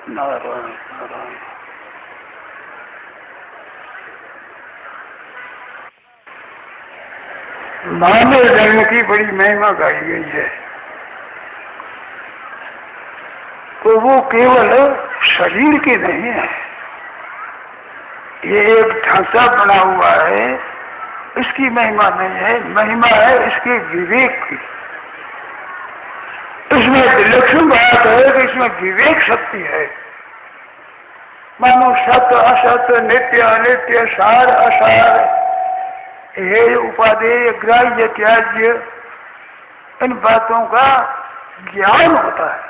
नारायण नारायण। मानव जन्म की बड़ी महिमा गाई गई है। तो वो केवल शरीर की नहीं है, ये एक ढांचा बना हुआ है, इसकी महिमा नहीं है। महिमा है इसके विवेक की। इसमें विलक्षण बात है कि इसमें विवेक शक्ति है। मानो सत्य असत्य, नित्य अनित्य, सार असार, हेय उपादेय, ग्राह्य त्याज्य, इन बातों का ज्ञान होता है।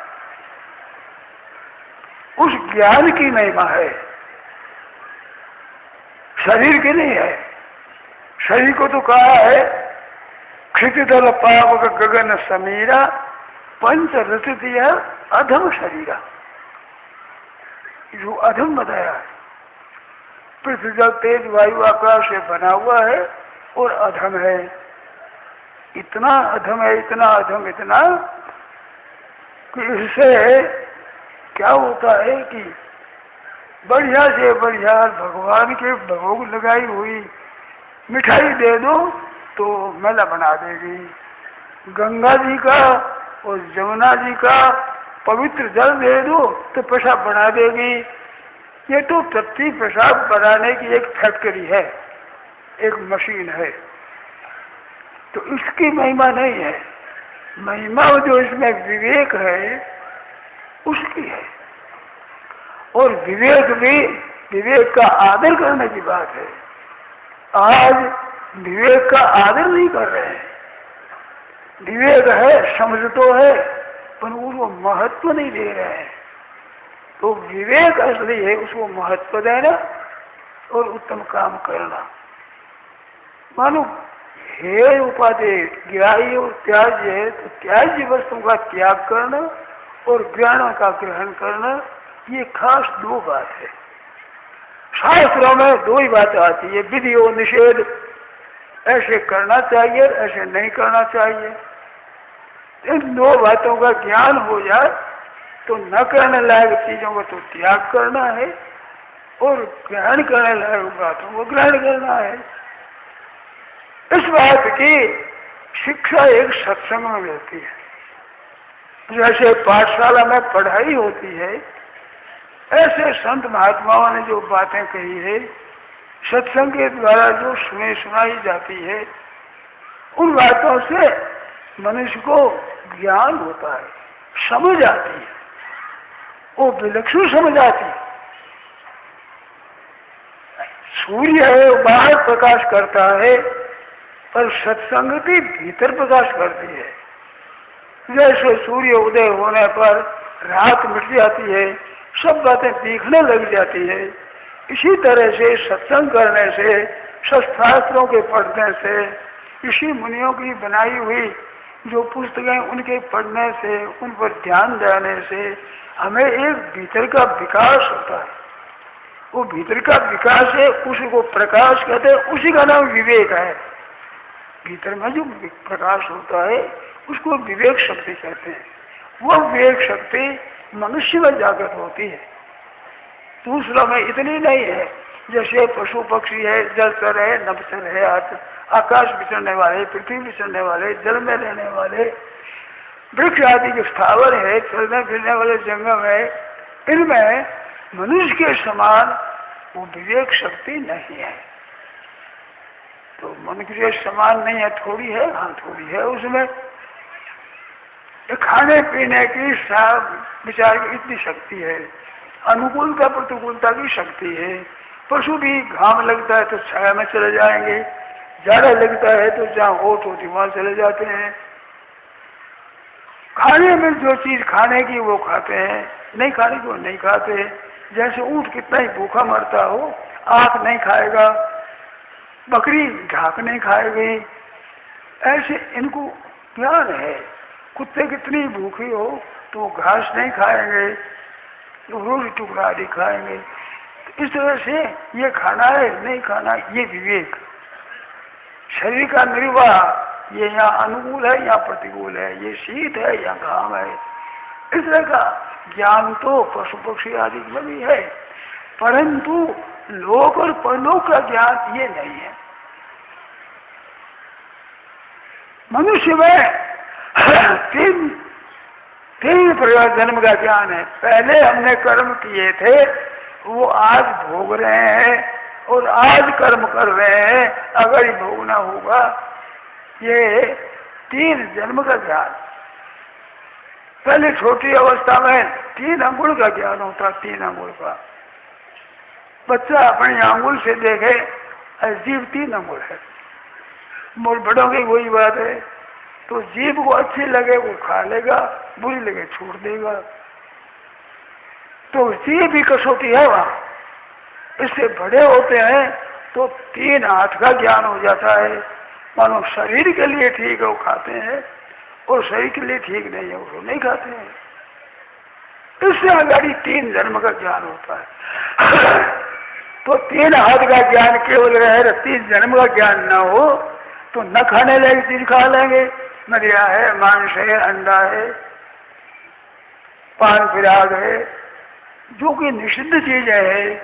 उस ज्ञान की महिमा है, शरीर की नहीं है। शरीर को तो कहा है क्षितितल पावक गगन समीरा, पंच रचित अधम शरीरा, जो अधम बताया है। पृथ्वी जल तेज वायु आकाश से बना हुआ है और अधम है। इतना अधम है, इतना अधम, इतना कि इससे क्या होता है कि बढ़िया से बढ़िया भगवान के भोग लगाई हुई मिठाई दे दो तो मेला बना देगी। गंगा जी का और जमुना जी का पवित्र जल दे दो तो पेशाब बना देगी। ये तो टट्टी पेशाब बनाने की एक फैक्ट्री है, एक मशीन है। तो इसकी महिमा नहीं है। महिमा जो इसमें विवेक है उसकी है। और विवेक भी, विवेक का आदर करने की बात है। आज विवेक का आदर नहीं कर रहे हैं। विवेक है, समझ तो है, पर उसको महत्व नहीं दे रहे हैं। तो विवेक असली है, उसको महत्व देना और उत्तम काम करना। मानो हे उपादेय, ग्राह्य और त्याज्य है, तो त्याज्य वस्तु का त्याग करना और ज्ञान का ग्रहण करना, ये खास दो बात है। शास्त्रों में दो ही बात आती है, विधि और निषेध। ऐसे करना चाहिए, ऐसे नहीं करना चाहिए। इन दो बातों का ज्ञान हो जाए तो न करने लायक चीजों को तो त्याग करना है और ग्रहण करने लायक बातों को ग्रहण करना है। इस बात की शिक्षा एक सत्संग में मिलती है। जैसे पाठशाला में पढ़ाई होती है, ऐसे संत महात्माओं ने जो बातें कही है, सत्संग के द्वारा जो सुनाई जाती है, उन बातों से मनुष्य को ज्ञान होता है, समझ आती है, वो विलक्षण समझ आती है। सूर्य है, बाहर प्रकाश करता है, पर सत्संगति भीतर प्रकाश करती है। जैसे सूर्य उदय होने पर रात मिट जाती है, सब बातें दिखने लग जाती है, इसी तरह से सत्संग करने से, शास्त्रों के पढ़ने से, ऋषि मुनियों की बनाई हुई जो पुस्तकें उनके पढ़ने से, उन पर ध्यान देने से हमें एक भीतर का विकास होता है। वो भीतर का विकास है, उसी को प्रकाश कहते हैं, उसी का नाम विवेक है। भीतर में जो प्रकाश होता है उसको विवेक शक्ति कहते हैं। वो विवेक शक्ति मनुष्य में जागृत होती है, दूसरों में इतनी नहीं है। जैसे पशु पक्षी है, जलचर है, नभचर है, आकाश विचरने वाले, पृथ्वी विचरने वाले, जल में रहने वाले, वृक्ष आदि के स्थावर है, चलने फिरने वाले जंगम है, इनमें मनुष्य के समान वो विवेक शक्ति नहीं है। तो मनुष्य के समान नहीं है, थोड़ी है, हाँ थोड़ी है उसमें। खाने पीने की विचार की इतनी शक्ति है, अनुकूलता प्रतिकूलता की शक्ति है। पशु भी घाम लगता है तो छाया में चले जाएंगे, ज्यादा लगता है तो जहाँ होठ होती वहां चले जाते हैं। खाने में जो चीज खाने की वो खाते हैं, नहीं खाने की वो नहीं खाते। जैसे ऊंट कितना ही भूखा मरता हो, आँख नहीं खाएगा, बकरी ढाक नहीं खाएगी, ऐसे इनको ज्ञान है। कुत्ते कितनी भूखी हो तो वो घास नहीं खाएंगे, तो रोटी टुकड़ा आदि खाएंगे। तो इस तरह से ये खाना है, नहीं खाना, ये विवेक। शरीर का निर्वाह ये यहाँ अनुकूल है, यहाँ प्रतिकूल है, ये शीत है, यहाँ घाम है, इस तरह का ज्ञान तो पशु पक्षी आदि में भी है, परंतु लोक और परलोक का ज्ञान ये नहीं है। मनुष्य में तीन प्रकार जन्म का ज्ञान है। पहले हमने कर्म किए थे, वो आज भोग रहे हैं और आज कर्म कर रहे हैं, अगर ही भोगना होगा। ये 3 जन्म का ज्ञान। पहले छोटी अवस्था में 3 अंगुल का ज्ञान होता, 3 अंगुल का। बच्चा अपनी अंगुल से देखे, जीव 3 अंगुल है। मोर बड़ों की वही बात है, तो जीव को अच्छी लगे वो खा लेगा, बुरी लगे छोड़ देगा। तो जीव भी कसौटी है वहाँ। इससे बड़े होते हैं तो 3 हाथ का ज्ञान हो जाता है। मानो शरीर के लिए ठीक है वो खाते हैं, और शरीर के लिए ठीक नहीं है वो नहीं खाते हैं। इससे आगे 3 जन्म का ज्ञान होता है। तो 3 हाथ का ज्ञान केवल रहे, 3 जन्म का ज्ञान ना हो तो न खाने लायक चीज खा लेंगे। मदिरा है, मांस है, अंडा है, पान पिराग है, जो कि निषिद्ध चीजें है,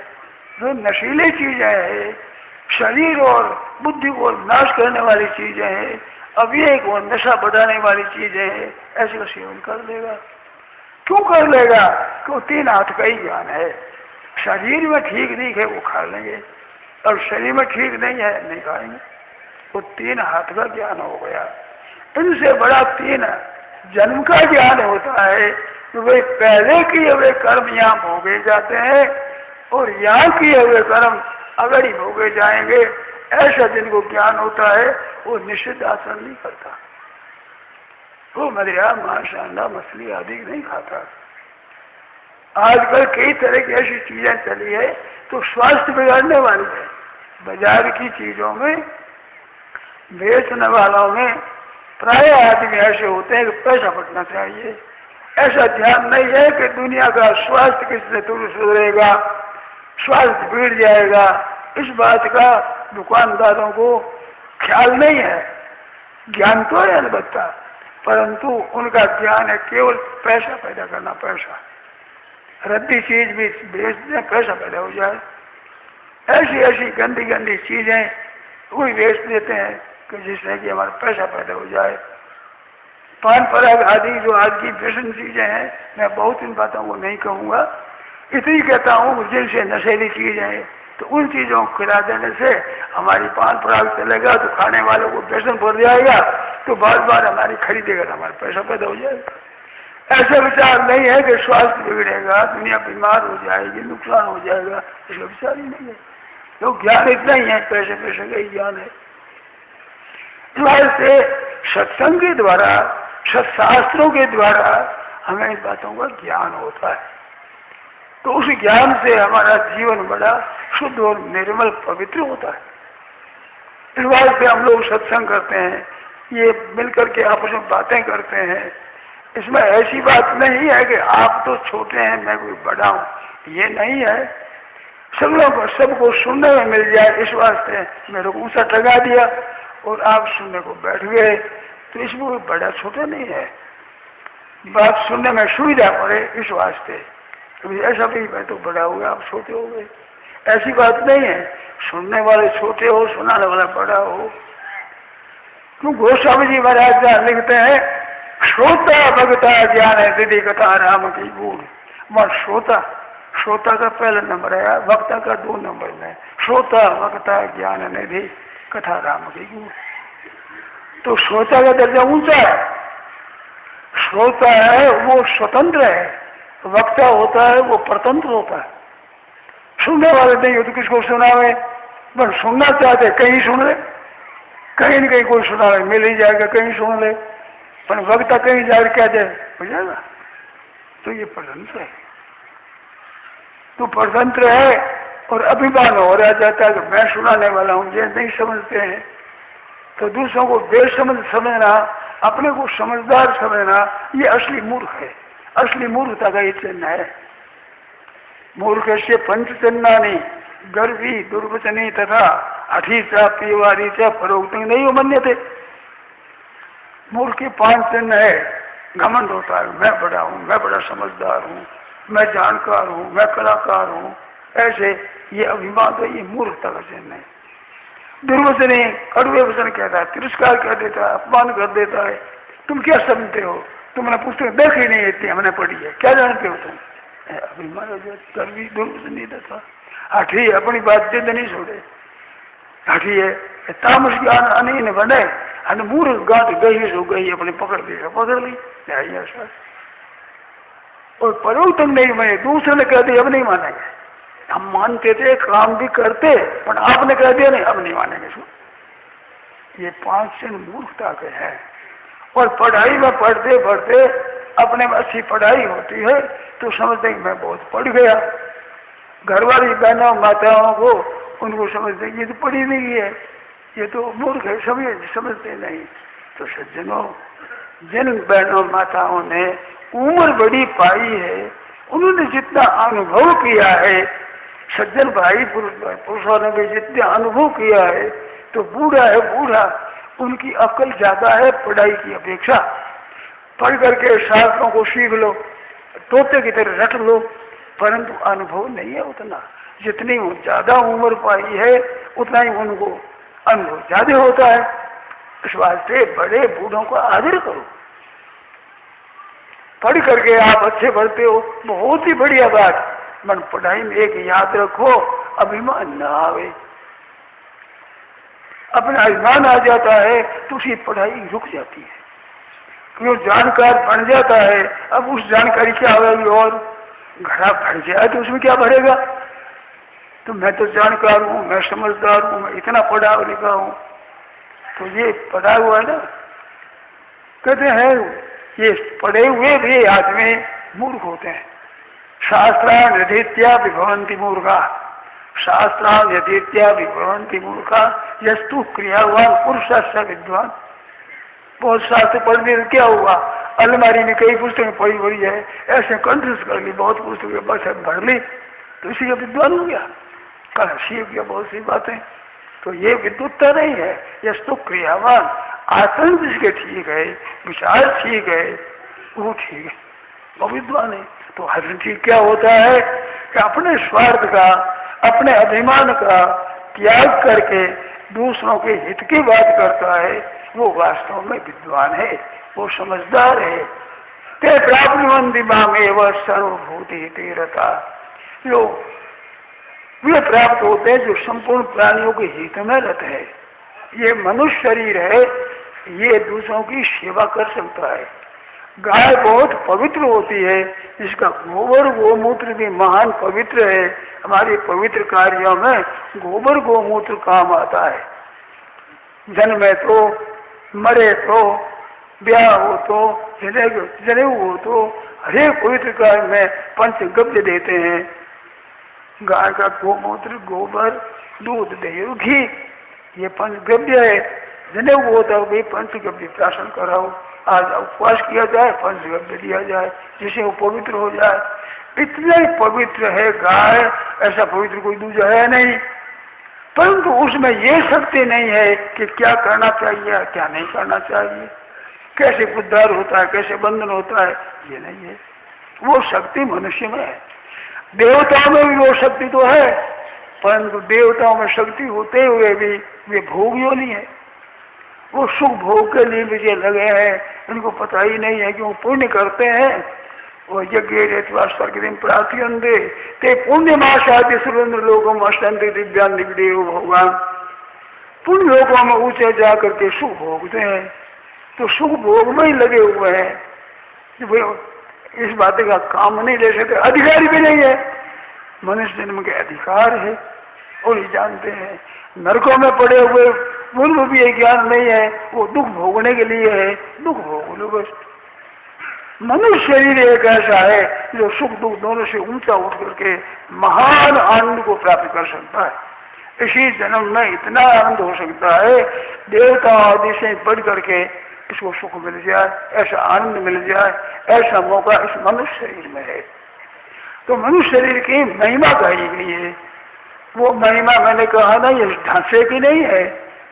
जो नशीली चीजें है, शरीर और बुद्धि को नाश करने वाली चीजें हैं, अविवेक और नशा बढ़ाने वाली चीजें हैं, ऐसे का सेवन कर लेगा। क्यों कर लेगा? क्यों 3 हाथ का ही ज्ञान है। शरीर में ठीक नहीं है वो खा लेंगे, और शरीर में ठीक नहीं है नहीं खाएंगे। वो 3 हाथ का ज्ञान हो गया। इनसे बड़ा 3 जन्म का ज्ञान होता है कि वे पहले किए हुए कर्म यहाँ भोगे जाते हैं, और यहाँ किए हुए कर्म अगर ही भोगे जाएंगे। ऐसा जिनको ज्ञान होता है वो निषिद्ध आचरण नहीं करता, वो मदिरा मांस अंडा मछली आदि नहीं खाता। आजकल कई तरह की ऐसी चीजें चली है तो स्वास्थ्य बिगाड़ने वाली है। बाजार की चीजों में बेचने वालों में प्राय आदमी ऐसे होते हैं कि पैसा बटना चाहिए। ऐसा ध्यान नहीं है कि दुनिया का स्वास्थ्य किससे सुधरेगा, स्वास्थ्य बिगड़ जाएगा। इस बात का दुकानदारों को ख्याल नहीं है। ज्ञान तो है अलबत्ता, परंतु उनका ज्ञान है केवल पैसा पैदा करना। पैसा रद्दी चीज भी बेच दें, पैसा पैदा हो जाए। ऐसी ऐसी गंदी गंदी चीजें कोई बेच देते हैं कि जिससे कि हमारा पैसा पैदा हो जाए। पान पराग आदि जो आज की फैशन चीजें हैं, मैं बहुत इन बातों को नहीं कहूँगा, इतनी कहता हूँ जिनसे नशेली चीजें हैं, तो उन चीजों को खिला देने से हमारी पान पराग चलेगा तो खाने वालों को फैशन पड़ जाएगा, तो बार बार हमारी खरीदेगा तो हमारा पैसा पैदा हो जाएगा। ऐसा विचार नहीं है कि स्वास्थ्य बिगड़ेगा, दुनिया बीमार हो जाएगी, नुकसान हो जाएगा, इसका विचार ही नहीं है। तो ज्ञान इतना ही है, पैसे पैसे का ही ज्ञान है। से सत्संग के द्वारा, सत्शास्त्रों के द्वारा हमें इन बातों का ज्ञान होता है। तो उस ज्ञान से हमारा जीवन बड़ा शुद्ध और निर्मल पवित्र होता है। इस बात से हम लोग सत्संग करते हैं, ये मिलकर के आपस में बातें करते हैं। इसमें ऐसी बात नहीं है कि आप तो छोटे हैं मैं कोई बड़ा हूँ, ये नहीं है। सब लोग सबको सुनने में मिल जाए इस वास्ते मेरे को ऊंचा टगा दिया और आप सुनने को बैठ गए, तो इसमें कोई बड़ा छोटा नहीं है। बात सुनने में सुविधा पड़े इस वास्ते। तो ऐसा भी मैं तो बड़ा हो गया आप छोटे हो गए, ऐसी बात नहीं है। सुनने वाले छोटे हो, सुनाने वाला बड़ा हो। क्यों गोस्वामी जी महाराज लिखते हैं, श्रोता भगता ज्ञान है दीदी कथा राम की गुण। वह श्रोता का पहला नंबर है, वक्ता का 2 नंबर में। श्रोता वक्ता ज्ञान निधि कथा राम की गुण। तो श्रोता का दर्जा ऊंचा है। श्रोता है वो स्वतंत्र है, वक्ता होता है वो परतंत्र होता है। सुनने वाले नहीं हो तो किसको सुनावे, बस सुनना चाहते कहीं सुन ले, कहीं न कहीं कोई सुनावे मिल ही जाएगा, कहीं सुन ले। पर वक्ता कहीं जाकर क्या जाए हो जाएगा, तो ये परतंत्र है। तो परतंत्र है और अभिमान हो रहा जाता है कि मैं सुनाने वाला हूँ। ये नहीं समझते हैं तो दूसरों को बेसमझ समझना, अपने को समझदार समझना, ये असली मूर्ख है। असली मूर्खता का ये चिन्ह है। मूर्ख से 5 चिन्हानि गर्वी दुर्वचनी तथा अठीचा पीवारी च परोक्ति नहीं मन्यते। मूर्ख के 5 चिन्ह है, घमंड होता है, मैं बड़ा हूँ, मैं बड़ा समझदार हूँ, मैं जानकार हूँ, मैं कलाकार हूँ, ऐसे ये अभिमान तो ये मूर्खता का चिन्ह है। दुर्वचन कड़वे वचन कहता है, तिरस्कार कर देता है, अपमान कर देता है। तुम क्या समझते हो, तुमने पुस्तक देखी नहीं इतनी हमने पढ़ी है, क्या जानते हो तुम? अभिमान कड़वी दुर्वचन नहीं देता। हाथी अपनी बात जिद नहीं छोड़े, हाथी है तामस ज्ञान अनिन बने અને મૂર્ખ ગાંઠ ગઈ सो गई अपने पकड़ देगा, पकड़ ली सर। और परिवर्तन नहीं बने, दूसरे ने कह दिया अब नहीं मानेंगे। हम मानते थे, काम भी करते, पर आपने कह दिया नहीं अब नहीं मानेंगे। ये 5 क्षण मूर्खता के हैं। और पढ़ाई में पढ़ते पढ़ते अपने में अच्छी पढ़ाई होती है तो समझते हैं मैं बहुत पढ़ गया। घर वाली बहनों माताओं को उनको समझते ये तो पढ़ी नहीं है, ये तो मूर्ख है, समझते नहीं। तो सज्जनों, जिन बहनों माताओं ने उम्र बड़ी पाई है, उन्होंने जितना अनुभव किया है, सज्जन भाई पुरुषों ने भी जितना अनुभव किया है, तो बूढ़ा है बूढ़ा, उनकी अक्ल ज्यादा है पढ़ाई की अपेक्षा। पढ़ करके शास्त्रों को सीख लो, तोते की तरह रट लो, परंतु अनुभव नहीं है उतना। जितनी ज्यादा उम्र पाई है उतना ही उनको अनुभव ज्यादा होता है। इस वास्ते बड़े बूढ़ों को आदर करो। पढ़ करके आप अच्छे बढ़ते हो, बहुत ही बढ़िया बात, मन पढ़ाई में एक याद रखो, अभिमान न आवे। अपना अभिमान आ जाता है तो उसकी पढ़ाई रुक जाती है, क्यों जानकार बन जाता है। अब उस जानकारी क्या होगी, और घड़ा भर जाए तो उसमें क्या भरेगा। तो मैं तो जानकार हूँ, मैं समझदार हूँ, मैं इतना पढ़ा लिखा हूँ, तो ये पढ़ा हुआ है ना। कहते हैं ये पढ़े हुए भी आदमी मूर्ख होते हैं। शास्त्रान यथेत्या विभवन्ति मूर्खा, शास्त्रान यथेत्या विभवन्ति मूर्खा, यस्तु क्रियावान पुरुष विद्वान। बहुत शास्त्र पढ़ने से क्या हुआ, अलमारी में कई पुस्तकें पढ़ी पड़ी है, ऐसे कंठस्थ कर ली, बहुत पुस्तकें बस भर ली, तो इसी का विद्वान हो गया, कल सीख गया बहुत सी बातें। तो ये विद्वत्ता नहीं है, यस्तु क्रियावान, आचरण जिसके ठीक है, विचार ठीक है, वो ठीक है, वो विद्वान है। तो हर चीज क्या होता है कि अपने स्वार्थ का, अपने अभिमान का त्याग करके दूसरों के हित की बात करता है, वो वास्तव में विद्वान है, वो समझदार है। ते प्राप्नुवन्ति मामेव सर्वभूति तीरता, जो वे प्राप्त होते हैं जो संपूर्ण प्राणियों के हित में रहते हैं। ये मनुष्य शरीर है, ये दूसरों की सेवा कर सकता है। गाय बहुत पवित्र होती है, इसका गोबर गोमूत्र भी महान पवित्र है। हमारे पवित्र कार्यों में गोबर गोमूत्र काम आता है। जन्मे तो, मरे तो, ब्याह हो तो, जनेऊ हो तो, हरेक पवित्र कार्य में पंचगव्य देते हैं। गाय का गोमूत्र, गोबर, दूध, दही, घी, ये पंचगव्य है। जनेऊ होता है भाई पंचगव्य प्राशन कराओ, आज उपवास किया जाए, पंचगव्य दिया जाए, जिससे वो पवित्र हो जाए। इतना ही पवित्र है गाय, ऐसा पवित्र कोई दूसरा है नहीं। परंतु उसमें ये शक्ति नहीं है कि क्या करना चाहिए क्या नहीं करना चाहिए, कैसे उद्धार होता है, कैसे बंधन होता है, ये नहीं है। वो शक्ति मनुष्य में है। देवताओं में भी वो शक्ति तो है, परंतु देवताओं में शक्ति होते हुए भी वे भोग योनि है। वो सुख भोग के लिए विजय लगे हैं, उनको पता ही नहीं है कि वो पुण्य करते हैं। वो यज्ञ स्वर्गदिन प्रार्थयन्ते ते पुण्यमाशाद्य सुरेंद्र लोकों में अष्टंते दिव्यान दिव्यदेव भगवान। पुण्य लोकों में ऊंचे जाकर के सुख भोगते हैं, तो सुख भोग में ही लगे हुए हैं। वे इस बात का काम नहीं ले सकते, अधिकारी भी नहीं है। मनुष्य जन्म के अधिकार है और ये जानते हैं। नरकों में पड़े हुए उनको भी ये ज्ञान नहीं है, वो दुख भोगने के लिए है, दुख भोग लो बस। मनुष्य शरीर एक ऐसा है जो सुख दुख दोनों से ऊंचा उठ करके महान आनंद को प्राप्त कर सकता है। इसी जन्म में इतना आनंद हो सकता है, देवता आदि से बढ़ करके इसको सुख मिल जाए, ऐसा आनंद मिल जाए, ऐसा मौका इस मनुष्य शरीर में है। तो मनुष्य शरीर की महिमा कही गई है। वो महिमा मैंने कहा ना, ये ढांचे की नहीं है,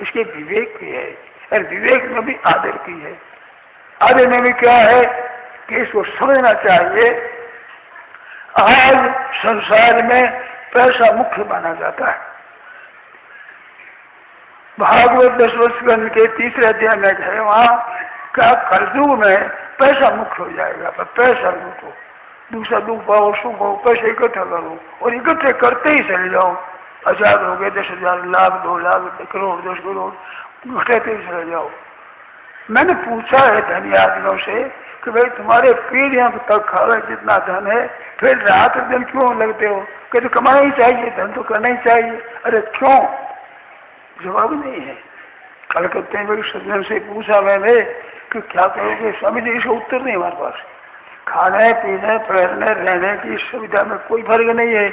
इसके विवेक की है। और विवेक में भी आदर की है। आदर में भी क्या है कि इसको समझना चाहिए। आज संसार में पैसा मुख्य माना जाता है। भागवत 10वें स्कंद के 3रे अध्याय में है वहां क्या कलयुग में पैसा मुख्य हो जाएगा। पर पैसा लूटो, दूसरा दुख पाओ, सुख पाओ, पैसे इकट्ठा करो और इकट्ठे करते ही चले जाओ। 1000 हो गए, 10,000, लाख, 2 लाख, करोड़, 10 करोड़, घटाते ही चले जाओ। मैंने पूछा है धनी आदमियों से कि भाई तुम्हारे पीढ़ियों तक खावे जितना धन है, फिर रात दिन क्यों लगते हो? कहते कमाना ही चाहिए, धन तो करना ही चाहिए। अरे क्यों? जवाब नहीं है। कलकत्ते में सज्जन से पूछा मैंने कि क्या करोगे? स्वामी जी इसका उत्तर नहीं हमारे पास। खाने पीने पहनने रहने की सुविधा में कोई फर्क नहीं है,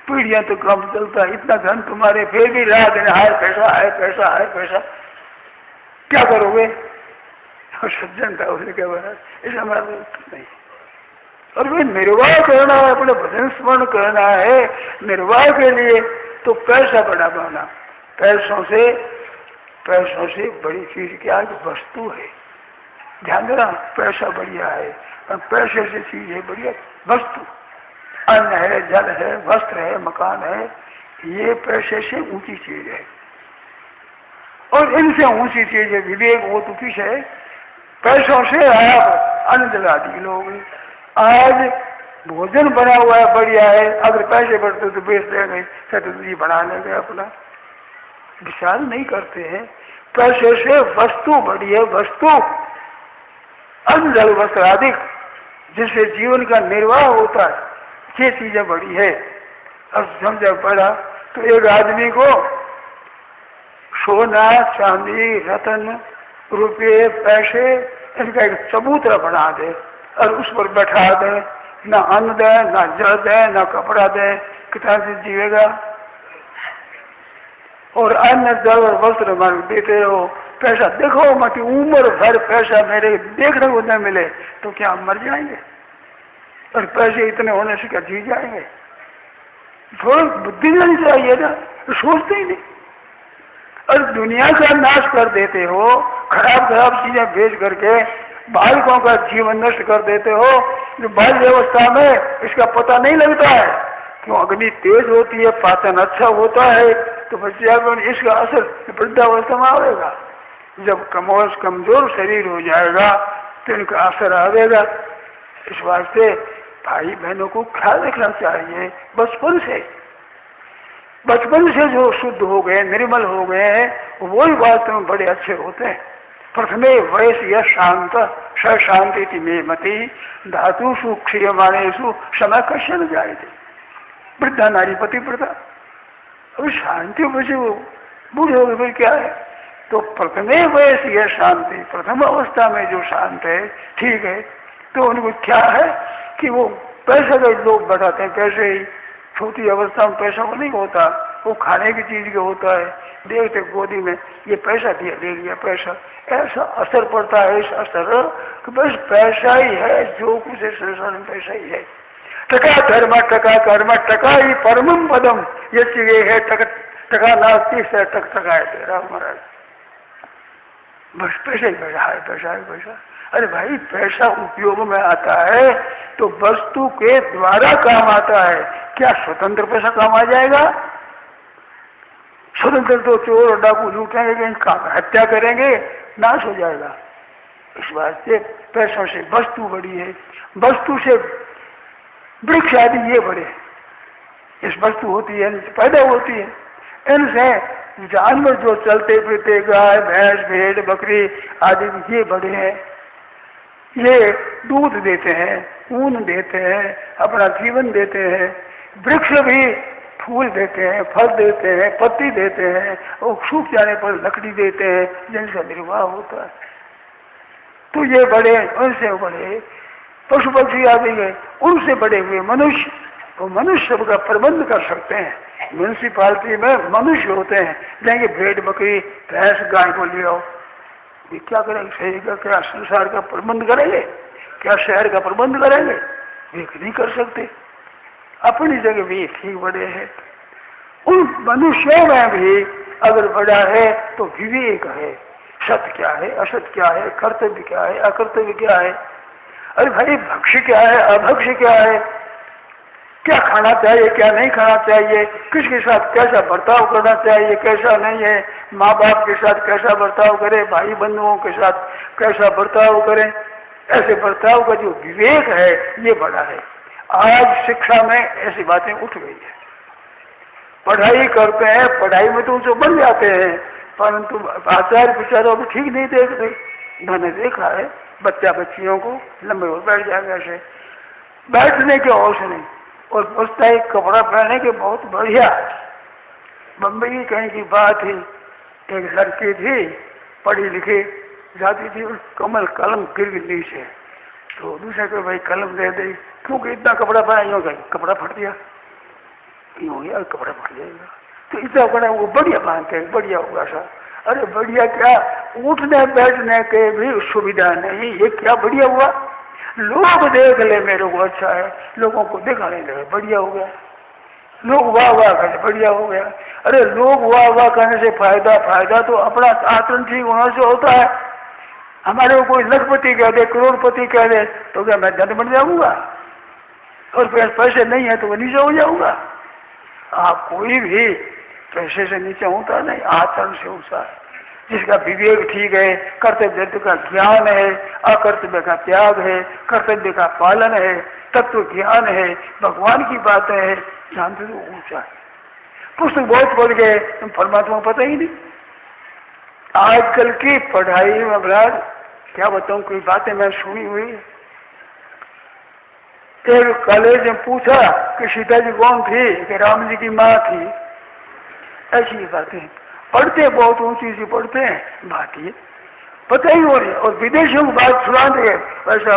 पीढ़ियां तो कम चलता है। इतना धन तुम्हारे, फिर भी रात दिन हाय पैसा, हाय पैसा, हाय पैसा, क्या करोगे? और सज्जन था, उसने क्या बोला, ऐसा हमारा उत्तर नहीं। और वे निर्वाह करना है, अपने भजन स्मरण करना है, निर्वाह के लिए तो पैसा बड़ा बना। पैसों से बड़ी चीज क्या है? वस्तु है। ध्यान देना, पैसा बढ़िया है और पैसे से चीज है बढ़िया वस्तु। अन्न है, जल है, वस्त्र है, मकान है, ये पैसे से ऊंची चीज है। और इनसे ऊंची चीज है विवेक, वो तो किस है? पैसों से आप अन्न जल आदि लोग। आज भोजन बना हुआ है बढ़िया है, अगर पैसे बढ़ते तो बेच देंगे, चतुर्थी बना लेंगे अपना। विचार नहीं करते हैं। पैसे से वस्तु बड़ी है, वस्तु अन्न जल वस्त्र आदि जिससे जीवन का निर्वाह होता है, ये चीजें बड़ी है। अब समझा पड़ा तो एक आदमी को सोना चांदी रतन रुपये पैसे इनका एक चबूतरा बना दे और उस पर बैठा दे, ना अन्न दे, ना जल दे, ना कपड़ा दे, कितना से जीवेगा? और अन्न जल और वस्त्र मान देते रहो, पैसा देखो मत, उम्र भर पैसा मेरे देखने को न मिले तो क्या मर जाएंगे? और पैसे इतने होने से क्या जी जाएंगे? थोड़ी बुद्धि नहीं चाहिए ना, तो सोचते ही नहीं। और दुनिया का नाश कर देते हो, खराब खराब चीजें बेच करके बालकों का जीवन नष्ट कर देते हो। जो बाल अवस्था में इसका पता नहीं लगता है, क्यों अग्नि तेज होती है, पाचन अच्छा होता है, तो बच्चा इसका असर वृद्धावस्था में आएगा। जब कमजोर शरीर हो जाएगा तो इनका असर आएगा। इस वास्ते भाई बहनों को ख्याल रखना चाहिए। बचपन से जो शुद्ध हो गए, निर्मल हो गए हैं, वही वास्तव में बड़े अच्छे होते हैं। प्रथमे वयस यह शांत स शांति में मति धातुषु क्षीयमाणेषु समय कश्य न जायते। वृद्धा नारी पति प्रथा, अभी शांति बचे वो बूढ़े हो गए, फिर क्या है? तो प्रथमे वयस यह शांति, प्रथम अवस्था में जो शांत है ठीक है। तो उनको क्या है कि वो पैसे का लोग बढ़ाते हैं, पैसे ही छोटी अवस्था में पैसा को नहीं होता, वो खाने की चीज का होता है। देखते गोदी में ये पैसा दिया, ले लिया पैसा, ऐसा असर पड़ता है। इस असर कि बस पैसा ही है, जो कुछ है संसार में पैसा ही है। टका धर्म टका कर्म टका ही परमम पदम, ये है टका नास्ती से टक टका है तेरा महाराज। बस पैसा ही पैसा है, पैसा ही पैसा। अरे भाई पैसा उपयोग में आता है तो वस्तु के द्वारा काम आता है, क्या स्वतंत्र पैसा काम आ जाएगा? स्वतंत्र तो चोर और डाकू लूटेंगे, हत्या करेंगे, नाश हो जाएगा। इस वास्ते पैसों से वस्तु बड़ी है, वस्तु से वृक्ष आदि ये बड़े, इस वस्तु होती है, पैदा होती है। इनसे जानवर जो चलते फिरते गाय भैंस भेड़ बकरी आदि ये बड़े हैं, ये दूध देते हैं, ऊन देते हैं, अपना जीवन देते हैं। वृक्ष भी फूल देते हैं, फल देते हैं, पत्ती देते हैं, और सूख जाने पर लकड़ी देते हैं, जिनसे निर्वाह होता है। तो ये बड़े, उनसे बड़े पशु पक्षी आदि गए, उनसे बड़े हुए मनुष्य, वो मनुष्य सबका प्रबंध कर सकते हैं। म्यूनिसिपालिटी में मनुष्य होते हैं, जाएंगे भेड़ बकरी भैंस गाय को ले आओ, ये क्या करेंगे? शहर का क्या संसार का प्रबंध करेंगे? क्या शहर का प्रबंध करेंगे? वे नहीं कर सकते। अपनी जगह भी ठीक बड़े हैं। उन मनुष्यों में भी अगर बड़ा है तो विवेक है, सत्य क्या है, असत्य क्या है, कर्तव्य क्या है, अकर्तव्य क्या है। अरे भाई भक्ष्य क्या है, अभक्ष्य क्या है, क्या खाना चाहिए, क्या नहीं खाना चाहिए, किसके साथ कैसा बर्ताव करना चाहिए, कैसा नहीं है, माँ बाप के साथ कैसा बर्ताव करें, भाई बंधुओं के साथ कैसा बर्ताव करें, ऐसे बर्ताव का जो विवेक है ये बड़ा है। आज शिक्षा में ऐसी बातें उठ गई है। पढ़ाई करते हैं, पढ़ाई में तो उनसे बन जाते हैं, परंतु आचार्य विचारों को ठीक नहीं देखते। मैंने देखा है बच्चा बच्चियों को लंबे हो बैठ जाएगा, ऐसे बैठने के होश नहीं, और पूछता है कपड़ा पहने के बहुत बढ़िया। बम्बई की कहीं की बात थी, एक लड़की थी पढ़ी लिखी जाती थी, और कमल कलम गिर गई नीचे, तो दूसरे को भाई कलम दे दी, क्योंकि इतना कपड़ा पहना, यूँ गई कपड़ा फट गया, यूँ हो गया कपड़ा फट जाएगा, तो इतना कपड़ा वो बढ़िया बांधते हैं, बढ़िया होगा सा। अरे बढ़िया क्या, उठने बैठने के भी सुविधा नहीं, ये क्या बढ़िया हुआ, लोग देख ले मेरे को अच्छा है, लोगों को दिखाने लगे बढ़िया हो गया, लोग वाह वाह करने बढ़िया हो गया। अरे लोग वाह वाह करने से फायदा तो अपना आचरण ठीक होने से होता है। हमारे को कोई लखपति कह दे, करोड़पति कह दे, तो क्या मैं धन बन जाऊंगा, और फिर पैसे नहीं है तो वो नीचे हो जाऊंगा। आप कोई भी पैसे से नीचे होता नहीं, आचरण से होता है। जिसका विवेक ठीक है, कर्तव्य का ज्ञान है, अकर्तव्य का त्याग है, कर्तव्य का पालन है, तत्व ज्ञान है, भगवान की बातें है, जानते तो ऊंचा है। पुस्तक बहुत पढ़ गए, तुम परमात्मा को पता ही नहीं। आजकल की पढ़ाई में महाराज क्या बताऊं, कोई बातें मैं सुनी हुई। एक कॉलेज में पूछा कि सीता जी कौन थी, कि राम जी की माँ थी। ऐसी बातें पढ़ते, बहुत ऊंची सी पढ़ते हैं, बात ये पता ही हो रही, और विदेशियों को बात सुनाते हैं, वैसा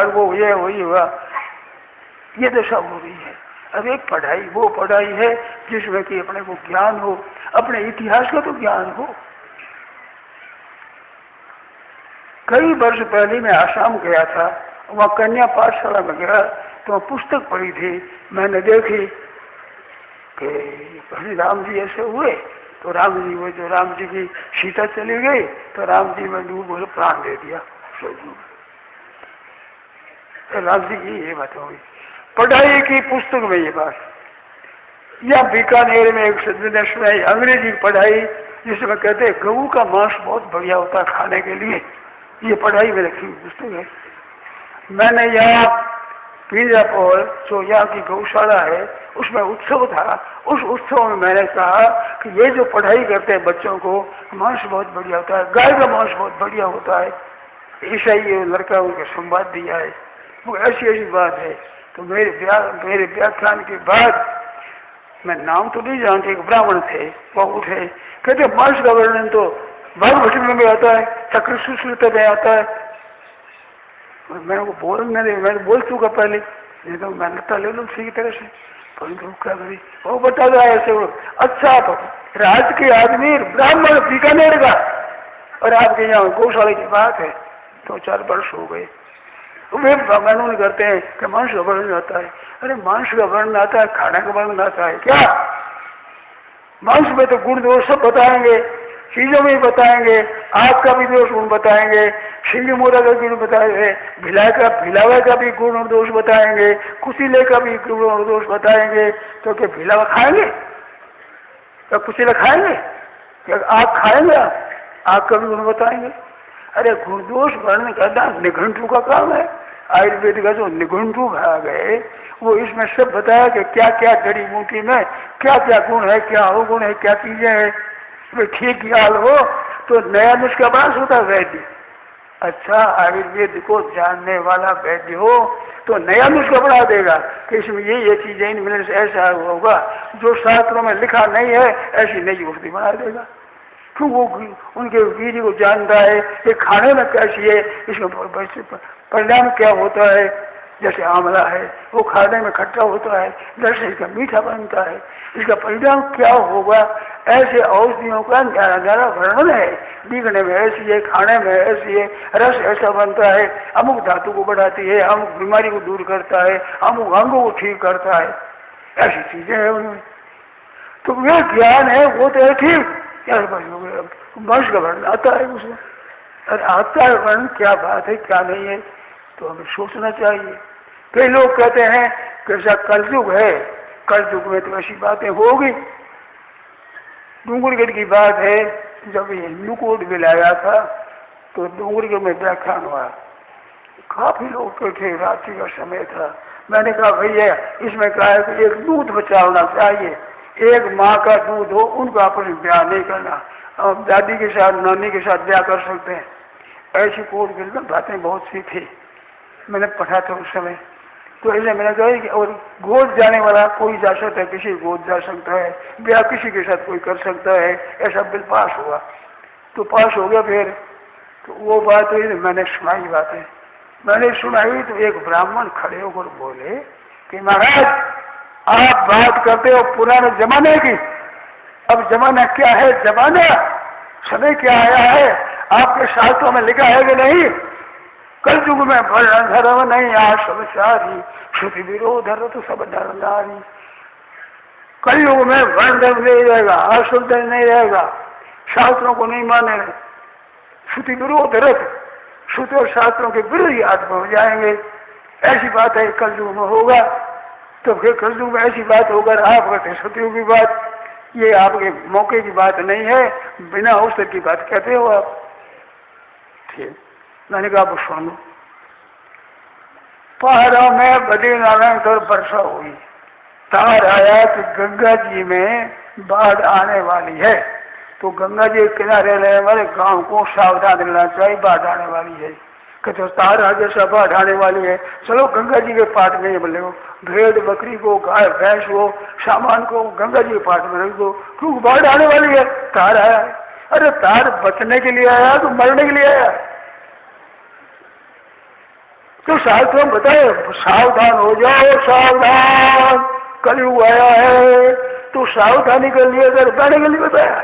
वो ये वही हुआ, ये दशा हो रही है। अब एक पढ़ाई वो पढ़ाई है जिसमें कि अपने को ज्ञान हो, अपने इतिहास का तो ज्ञान हो। कई वर्ष पहले मैं आसाम गया था, वहाँ कन्या पाठशाला में गया, तो वहाँ पुस्तक पढ़ी थी, मैंने देखी कि राम जी ऐसे हुए, तो राम जी वो जो राम जी की सीता चली गई, तो राम जी में डूब बोले प्राण दे दिया। राम जी की ये बात हुई पढ़ाई की पुस्तक में, ये बात। या बीकानेर में एक सदनेश में अंग्रेजी पढ़ाई, जिसमें कहते हैं गऊ का मांस बहुत बढ़िया होता है खाने के लिए, ये पढ़ाई में रखी हुई पुस्तक है। मैंने यहाँ पीरापुर जो यहाँ की गौशाला है, उसमें उत्सव था, उस उत्सव में मैंने कहा कि ये जो पढ़ाई करते हैं बच्चों को, मांस बहुत बढ़िया होता है, गाय का मांस बहुत बढ़िया होता है। ईसाई लड़का उनके संवाद दिया है, वो ऐसी बात है। तो मेरे व्याख्यान के बाद, मैं नाम तो नहीं जानती, एक ब्राह्मण थे, वो उठे, कहते मांस का वर्णन तो भागवत में आता है, चक्र सुश्रुत में आता है। मैंने को बोलने दे, मैंने बोल चुका पहले, नहीं तो मैं नता ले लूँ सही तरह से, परंतु क्या करी, वो बता रहा है ऐसे। अच्छा तो राज के आदमी ब्राह्मण बीकानेर का, और आपके यहाँ गौशाला की बात है, 2-4 वर्ष हो गए, वे ब्राह्मण करते हैं कि मांस का वर्णन आता है। अरे मांस का वर्णन आता है, खाने का वर्णन आता है क्या? मांस में तो गुण दोष सब बताएंगे, चीजों में बताएंगे, आग का भी दोष गुण बताएंगे, सिंह मोरा का गुण बताएंगे, भिलावा का भी गुण और दोष बताएंगे, कुचीले का भी गुण और दोष बताएंगे। तो क्या भिलावा खाएंगे, क्या कुचीला खाएंगे, क्या आग खाएंगे? आग का भी गुण बताएंगे। अरे गुण दोष वर्णन करना निघंटू का काम है। आयुर्वेद का जो निघंटू आ गए, वो इसमें सब बताया कि क्या क्या जड़ी बूटी में क्या क्या गुण है, क्या अवगुण है, क्या चीजें हैं। ठीक ख्याल हो तो नया नुस्खा बास होता है वैद्य। अच्छा आयुर्वेद को जानने वाला वैद्य हो तो नया नुस्खा बढ़ा देगा कि इसमें ये चीजें इन मिलने से ऐसा होगा, जो शास्त्रों में लिखा नहीं है ऐसी नई औषधि बना देगा। क्यों? वो उनके वीर्य को जानता है कि खाने में कैसी है, इसमें परिणाम क्या होता है। जैसे आंवला है वो खाने में खट्टा होता है, जैसे इसका मीठा बनता है, इसका परिणाम क्या होगा। ऐसे औषधियों का न्यारा वर्णन है, दिखने में ऐसी है, खाने में ऐसी है, रस ऐसा बनता है, अमुक धातु को बढ़ाती है, अमुक बीमारी को दूर करता है, अमुक अंगों को ठीक करता है, ऐसी चीजें हैं उनमें। तो वे ज्ञान है वो तो है ठीक, क्या वंश का वर्णन आता है उसमें। अरे आता है वर्णन, क्या बात है क्या नहीं है। तो हमें सोचना चाहिए। कई लोग कहते हैं कि ऐसा कलयुग है, कलयुग में तो ऐसी बातें होगी। डूंगरगढ़ की बात है, जब ये हिंदूकोट बिल आया था तो डूंगरगढ़ में व्याख्यान हुआ, काफी लोग थे, रात्रि का समय था। मैंने कहा भैया इसमें कहा है कि एक दूध बचा होना चाहिए, एक माँ का दूध हो, उनका आपस में ब्याह नहीं करना, अब दादी के साथ नानी के साथ ब्याह कर सकते हैं। ऐसी कोर्ट बिल में बातें बहुत सी थी, मैंने पढ़ा था उस समय। तो ऐसे मैंने कहा कि और गोद जाने वाला कोई जा सकता है, किसी गोद जा सकता है, ब्याह किसी के साथ कोई कर सकता है, ऐसा बिल पास हुआ। तो पास हो गया फिर, तो वो बात हुई, मैंने सुनाई बातें, मैंने सुनाई तो एक ब्राह्मण खड़े होकर बोले कि महाराज आप बात करते हो पुराने जमाने की, अब जमाना क्या है, जमाना समय क्या आया है, आपके शास्त्रों में लिखा है कि नहीं, कल युग में वर्ण धर्म नहीं आश्रम सारी, श्रुति विरोध तो सब डर नारी। कल युग में वर्ण धर्म नहीं रहेगा, आश्रम धर्म नहीं रहेगा, शास्त्रों को नहीं माने, श्रुति विरोध रथ, श्रुति और शास्त्रों के विरोधी आत्मा हो जाएंगे। ऐसी बात है कल युग में होगा। तो फिर कल युग में ऐसी बात होकर आप कहते सतयुग की बात, ये आपके मौके की बात नहीं है, बिना अवसर की बात कहते हो आप। ठीक, मैंने कहा आप सुनो। पहाड़ों में बद्रीनारायण पर वर्षा हुई, तार आया कि गंगा जी में बाढ़ आने वाली है, तो गंगा जी के किनारे रहने वाले गांव को सावधान रहना चाहिए, बाढ़ आने वाली है। कहते तार आगे से बाढ़ आने वाली है, चलो गंगा जी के पाठ में ये बोले, भेड़ बकरी को, गाय भैंस को, सामान को गंगा जी के पाठ में रख दो, क्योंकि बाढ़ आने वाली है, तार आया है। अरे तार बचने के लिए आया तो मरने के लिए आया? तो शास्त्रों में बताए सावधान हो जाओ, सावधान, कलयुग आया है। तो सावधानी के लिए अगर बैठने के लिए बताया,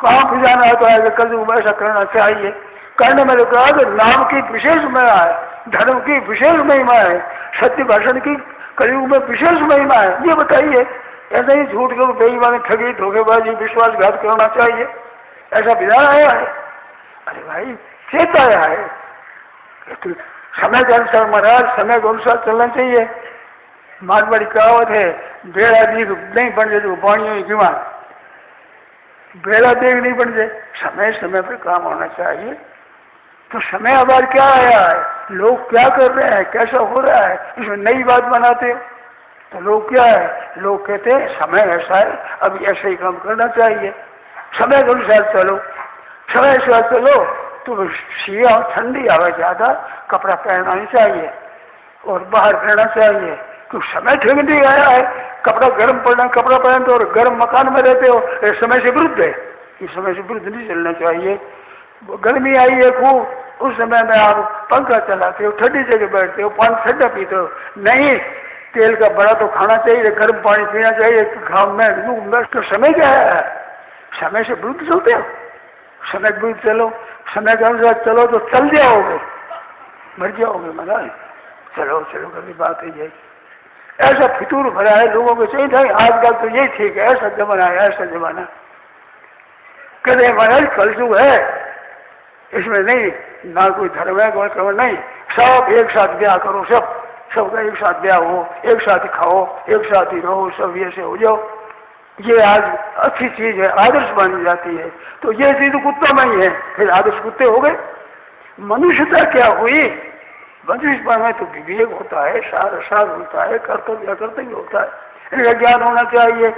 कहाँ भी जाना होता है कि कलयुग में ऐसा करना चाहिए। करने में तो कहा कि नाम की विशेष महिमा है, धर्म की विशेष महिमा है, सत्य भाषण की कलयुग में विशेष महिमा है, ये बताइए। ऐसा ही झूठ के बेईमानी, ठगी, धोखेबाजी, विश्वासघात करना चाहिए, ऐसा विधान आया है? अरे भाई चेत आया है, तो समय के अनुसार महाराज, समय के अनुसार चलना चाहिए। मारवाड़ी कहावत है, बेड़ा दीख नहीं बन जाए तो बाणियों की कीमा, बेड़ा देख नहीं बन जाए, समय समय पर काम होना चाहिए। तो समय आबाद क्या आया है, लोग क्या कर रहे हैं, कैसा हो रहा है, इसमें नई बात बनाते हो। तो लोग क्या है, लोग कहते हैं समय ऐसा है, अब ऐसे ही काम करना चाहिए, समय के अनुसार चलो। समय से चलो तो शिया ठंडी आवे ज्यादा, कपड़ा पहनना नहीं चाहिए और बाहर रहना चाहिए, क्योंकि समय ठीक नहीं आया है। कपड़ा गर्म पड़ना, कपड़ा पहनते हो और गर्म मकान में रहते हो, ये समय से विरुद्ध है, इस समय से विरुद्ध नहीं चलना चाहिए। गर्मी आई है खूब, उस समय में आप पंखा चलाते हो, ठंडी जगह बैठते हो, पानी ठंडा पीते हो, नहीं तेल का बड़ा तो खाना चाहिए, गर्म पानी पीना चाहिए, घाम में। तो समय क्या है, समय से विरुद्ध चलते हो, समय के विरुद्ध चलो, समय के अनुसार चलो तो चल जाओगे, मर जाओगे महाराज। चलो चलो कभी बात है ये, ऐसा फितूर भरा है लोगों को, चाहिए था आजकल तो यही ठीक है, ऐसा जमाना है, ऐसा जमाना। कहते महाराज कलयुग है, इसमें नहीं ना कोई धर्म है, कोई कर्म नहीं, सब एक साथ ब्याह करो, सबका एक साथ ब्याह हो, एक साथ ही खाओ, एक साथ ही रहो, सब ऐसे हो जाओ। ये आज अच्छी चीज है, आदर्श मानी जाती है। तो ये चीज कुत्ता में ही है, फिर आदर्श कुत्ते हो गए। मनुष्यता क्या हुई, मनुष्य में तो विवेक होता है, सार होता है, कर्तव्य अकर्तव्य होता है, इनका ज्ञान होना चाहिए।